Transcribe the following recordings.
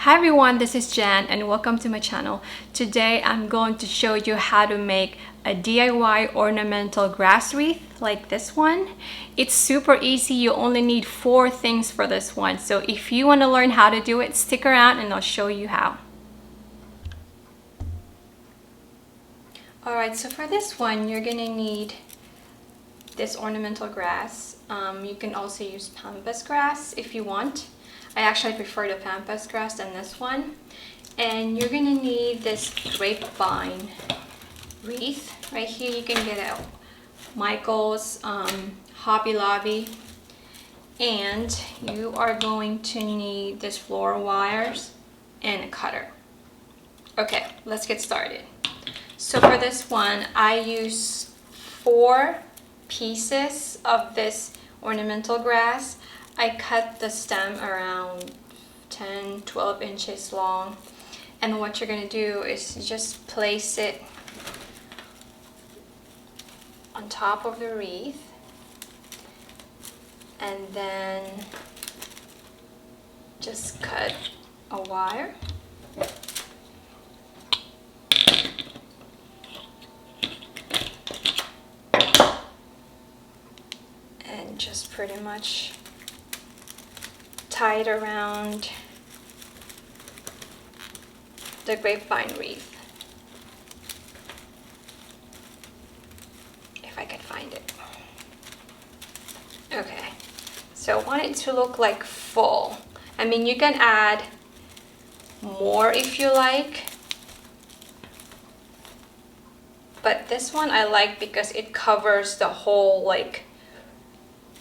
Hi everyone, this is Jan and welcome to my channel. Today I'm going to show you how to make a DIY ornamental grass wreath like this one. It's super easy. You only need 4 things for this one. So if you want to learn how to do it, stick around and I'll show you how. Alright, so for this one you're gonna need this ornamental grass. You can also use pampas grass if you want. I actually prefer the pampas grass than this one. And you're gonna need this grapevine wreath. Right here you can get at Michael's, Hobby Lobby. And you are going to need this floral wires and a cutter. Okay, let's get started. So for this one, I use 4 pieces of this ornamental grass. I cut the stem around 10-12 inches long, and what you're going to do is just place it on top of the wreath and then just cut a wire. And just pretty much tie it around the grapevine wreath, if I can find it. Okay, so I want it to look like full. I mean, you can add more if you like, but this one I like because it covers the whole like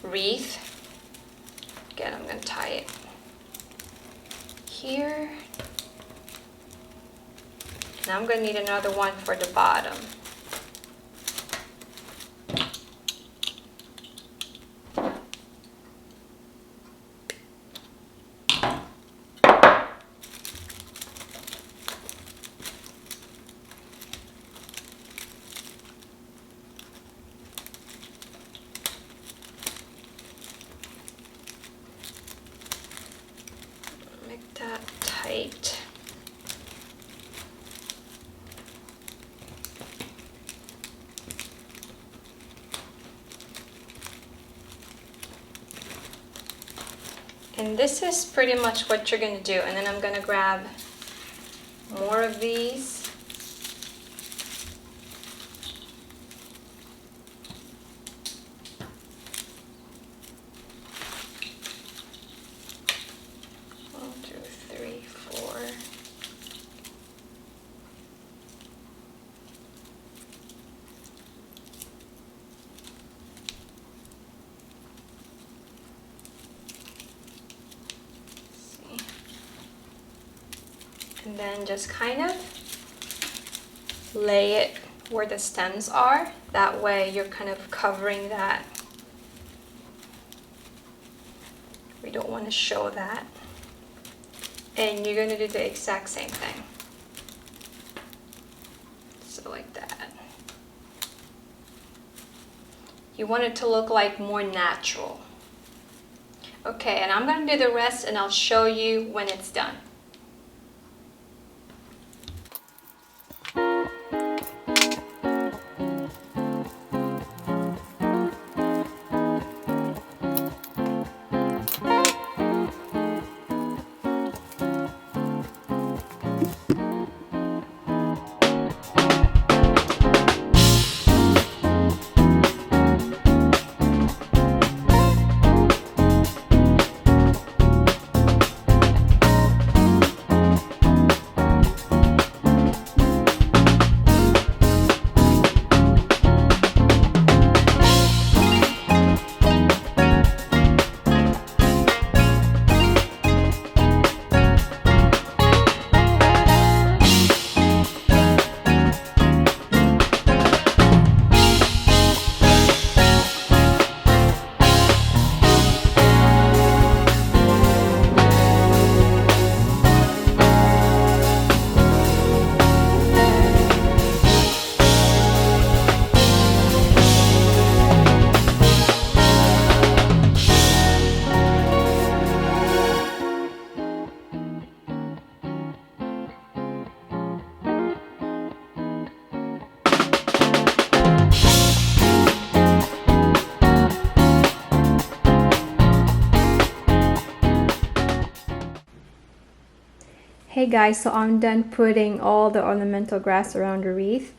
wreath. Again, I'm going to tie it here. Now I'm going to need another one for the bottom. Make that tight. And this is pretty much what you're going to do. And then I'm going to grab more of these. And then just kind of lay it where the stems are. That way you're kind of covering that. We don't want to show that. And you're going to do the exact same thing. So like that. You want it to look like more natural. Okay, and I'm going to do the rest and I'll show you when it's done. Hey guys, so I'm done putting all the ornamental grass around the wreath,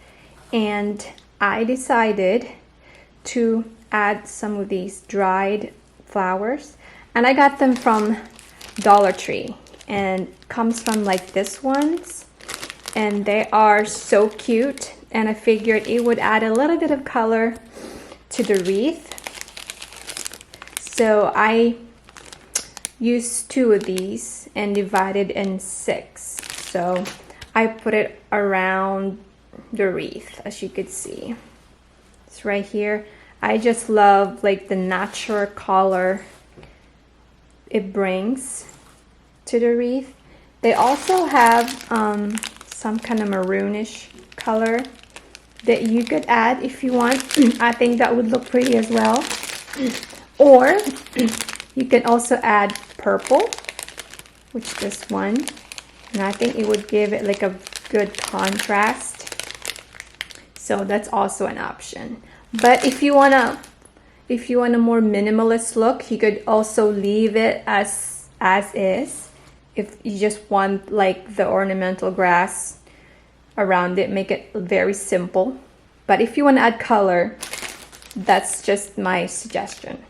and I decided to add some of these dried flowers, and I got them from Dollar Tree, and comes from like this ones, and they are so cute, and I figured it would add a little bit of color to the wreath. So I used 2 of these and divided in 6. So I put it around the wreath, as you could see. It's right here. I just love like the natural color it brings to the wreath. They also have some kind of maroonish color that you could add if you want. I think that would look pretty as well. Or you can also add purple, which is this one, and I think it would give it like a good contrast. So that's also an option. But if you want a more minimalist look, you could also leave it as is. If you just want like the ornamental grass around it, make it very simple. But if you want to add color, that's just my suggestion.